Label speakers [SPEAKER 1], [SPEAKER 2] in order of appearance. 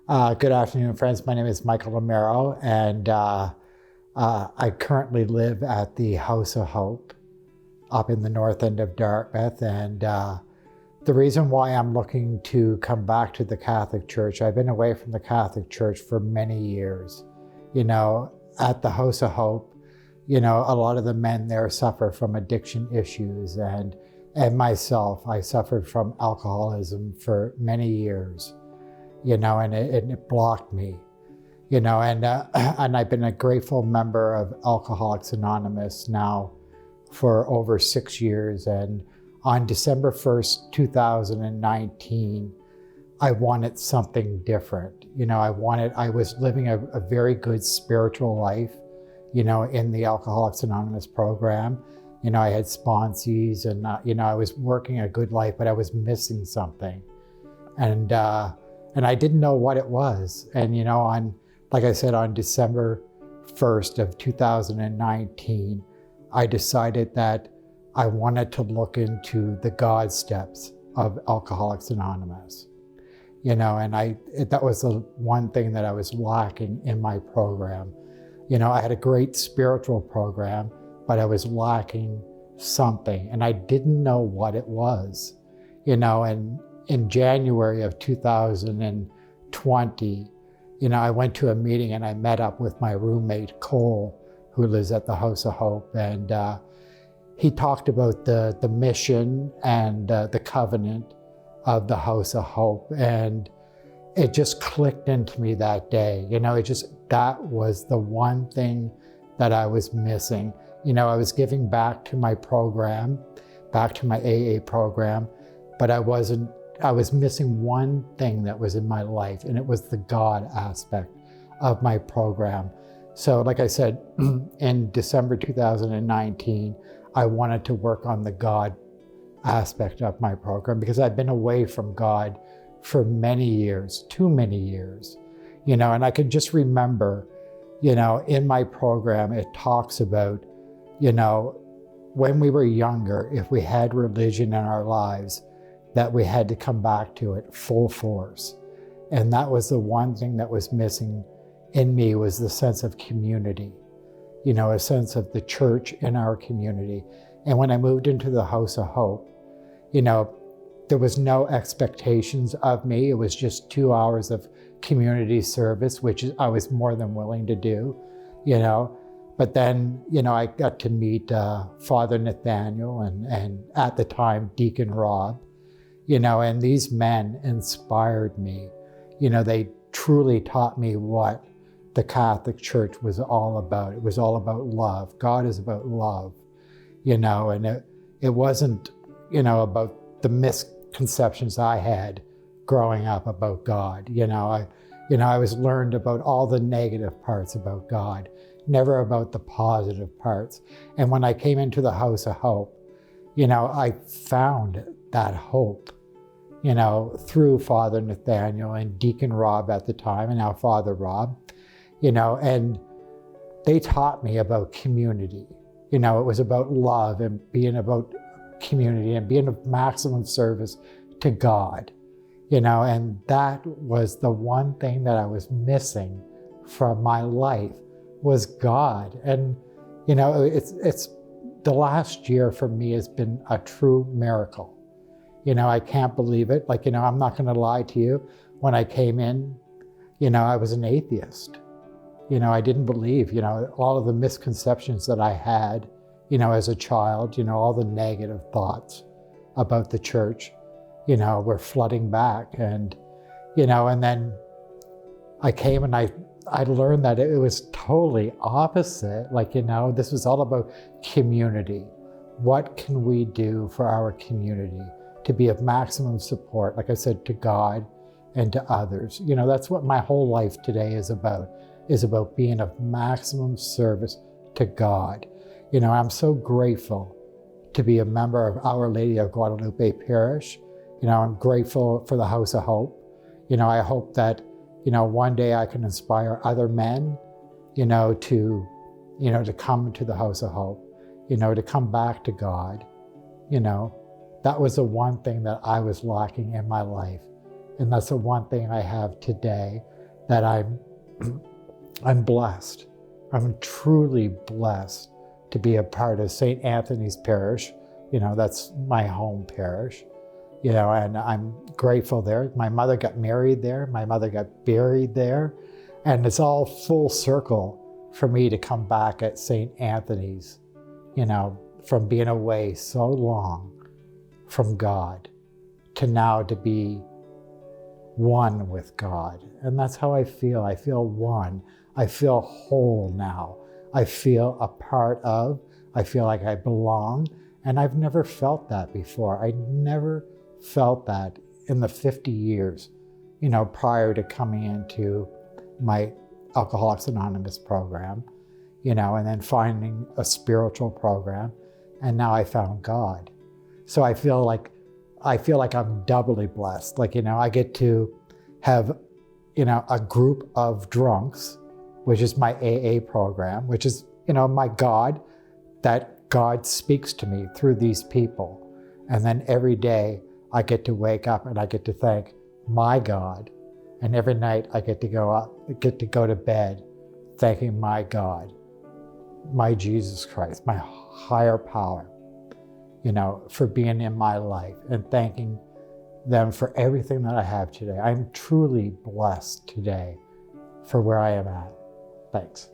[SPEAKER 1] Good afternoon, friends. My name is Michael Amero, and I currently live at the House of Hope up in the north end of Dartmouth. And the reason why I'm looking to come back to the Catholic Church, I've been away from the Catholic Church for many years. At the House of Hope, a lot of the men there suffer from addiction issues, and myself, I suffered from alcoholism for many years. And it blocked me, and I've been a grateful member of Alcoholics Anonymous now for over 6 years. And on December 1st, 2019, I wanted something different. I was living a very good spiritual life, in the Alcoholics Anonymous program. I had sponsees and, I was working a good life, but I was missing something. And I didn't know what it was. And, like I said, on December 1st of 2019, I decided that I wanted to look into the God steps of Alcoholics Anonymous. And that was the one thing that I was lacking in my program. I had a great spiritual program, but I was lacking something, and I didn't know what it was. And in January of 2020, I went to a meeting and I met up with my roommate, Cole, who lives at the House of Hope. And he talked about the mission and the covenant of the House of Hope. And it just clicked into me that day. That was the one thing that I was missing. I was giving back to my program, back to my AA program, but I was missing one thing that was in my life, and it was the God aspect of my program. So like I said, in December 2019, I wanted to work on the God aspect of my program because I've been away from God for many years, too many years. And I could just remember, in my program, it talks about, when we were younger, if we had religion in our lives, that we had to come back to it full force. And that was the one thing that was missing in me, was the sense of community, a sense of the church in our community. And when I moved into the House of Hope, there was no expectations of me. It was just 2 hours of community service, which I was more than willing to do, But then, I got to meet Father Nathaniel and at the time, Deacon Rob, and these men inspired me. They truly taught me what the Catholic Church was all about. It was all about love. God is about love, and it wasn't, about the misconceptions I had growing up about God. I was learned about all the negative parts about God, never about the positive parts. And when I came into the House of Hope, I found that hope, through Father Nathaniel and Deacon Rob at the time, and now Father Rob, and they taught me about community. It was about love and being about community and being of maximum service to God, and that was the one thing that I was missing from my life, was God. And, it's the last year for me has been a true miracle. I can't believe it. I'm not going to lie to you. When I came in, I was an atheist. I didn't believe, all of the misconceptions that I had, as a child, all the negative thoughts about the church, were flooding back. And, and then I came and I learned that it was totally opposite. This was all about community. What can we do for our community to be of maximum support, like I said, to God and to others? That's what my whole life today is about being of maximum service to God. I'm so grateful to be a member of Our Lady of Guadalupe Parish. I'm grateful for the House of Hope. I hope that, one day I can inspire other men, to come to the House of Hope, to come back to God. That was the one thing that I was lacking in my life. And that's the one thing I have today. that I'm blessed. I'm truly blessed to be a part of St. Anthony's Parish. That's my home parish, and I'm grateful there. My mother got married there. My mother got buried there. And it's all full circle for me to come back at St. Anthony's, from being away so long from God to now to be one with God. And that's how I feel. I feel one. I feel whole now. I feel a part of, I feel like I belong. And I've never felt that before. I never felt that in the 50 years, prior to coming into my Alcoholics Anonymous program, and then finding a spiritual program. And now I found God. So I feel like I'm doubly blessed. I get to have, a group of drunks, which is my AA program, which is, my God, that God speaks to me through these people. And then every day I get to wake up and I get to thank my God. And every night I get to go to bed thanking my God, my Jesus Christ, my higher power, for being in my life, and thanking them for everything that I have today. I'm truly blessed today for where I am at. Thanks.